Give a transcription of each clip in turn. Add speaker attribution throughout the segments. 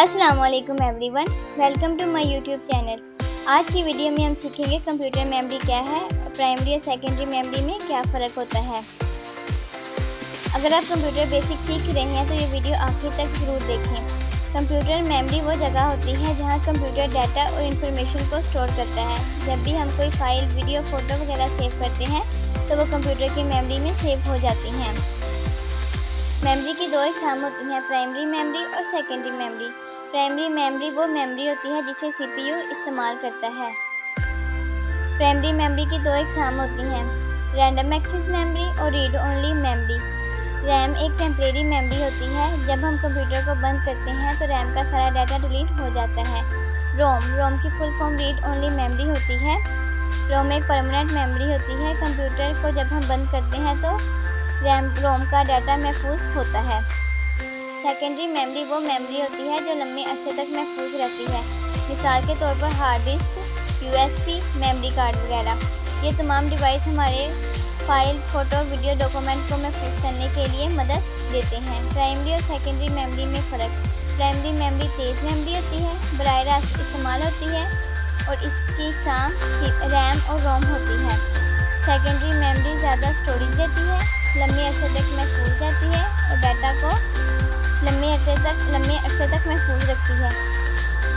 Speaker 1: अस्सलाम वालेकुम everyone, welcome to my YouTube channel. आज की वीडियो में हम सीखेंगे कंप्यूटर मेमोरी क्या है, प्राइमरी और सेकेंडरी मेमोरी में क्या फ़र्क होता है। अगर आप कंप्यूटर बेसिक सीख रहे हैं तो ये वीडियो आखिर तक ज़रूर देखें। कंप्यूटर मेमोरी वो जगह होती है जहाँ कंप्यूटर डाटा और इंफॉर्मेशन को स्टोर करता है। जब भी हम कोई फाइल, वीडियो, फ़ोटो वगैरह सेव करते हैं तो वो कंप्यूटर की मेमोरी में सेव हो जाती हैं। मेमोरी की दो इकसाम होती हैं, प्राइमरी मेमोरी और सेकेंडरी मेमोरी। प्राइमरी मेमोरी वो मेमोरी होती है जिसे सीपीयू इस्तेमाल करता है। प्राइमरी मेमोरी की दो इकसाम होती हैं, रैंडम एक्सेस मेमोरी और रीड ओनली मेमोरी। रैम एक टेम्परेरी मेमोरी होती है। जब हम कंप्यूटर को बंद करते हैं तो रैम का सारा डाटा डिलीट हो जाता है। रोम की full form read only memory होती है। रोम एक परमानेंट मेमोरी होती है। कंप्यूटर को जब हम बंद करते हैं तो रोम का डाटा महफूज होता है। सेकेंडरी मेमोरी वो मेमोरी होती है जो लंबे अरसे तक महफूज रहती है। मिसाल के तौर पर hard disk, USB, memory card वगैरह। ये तमाम डिवाइस हमारे फाइल, फ़ोटो, वीडियो, डॉक्यूमेंट को महफूज करने के लिए मदद देते हैं। प्राइमरी और सेकेंडरी मेमोरी में फ़र्क। प्राइमरी मेमोरी तेज़ मेमोरी होती है, बराह रास्त इस्तेमाल होती है और इसकी इकसाम रैम और रोम होती है। सेकेंडरी मेमोरी ज़्यादा स्टोरेज देती है, लंबे अरसे तक महफूज रहती है और डाटा को लंबे अरसे तक महफूज रखती है।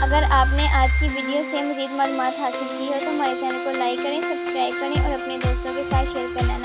Speaker 1: अगर आपने आज की वीडियो से मज़ीद मालूमात हासिल की हो तो हमारे चैनल को लाइक करें, सब्सक्राइब करें और अपने दोस्तों के साथ शेयर करना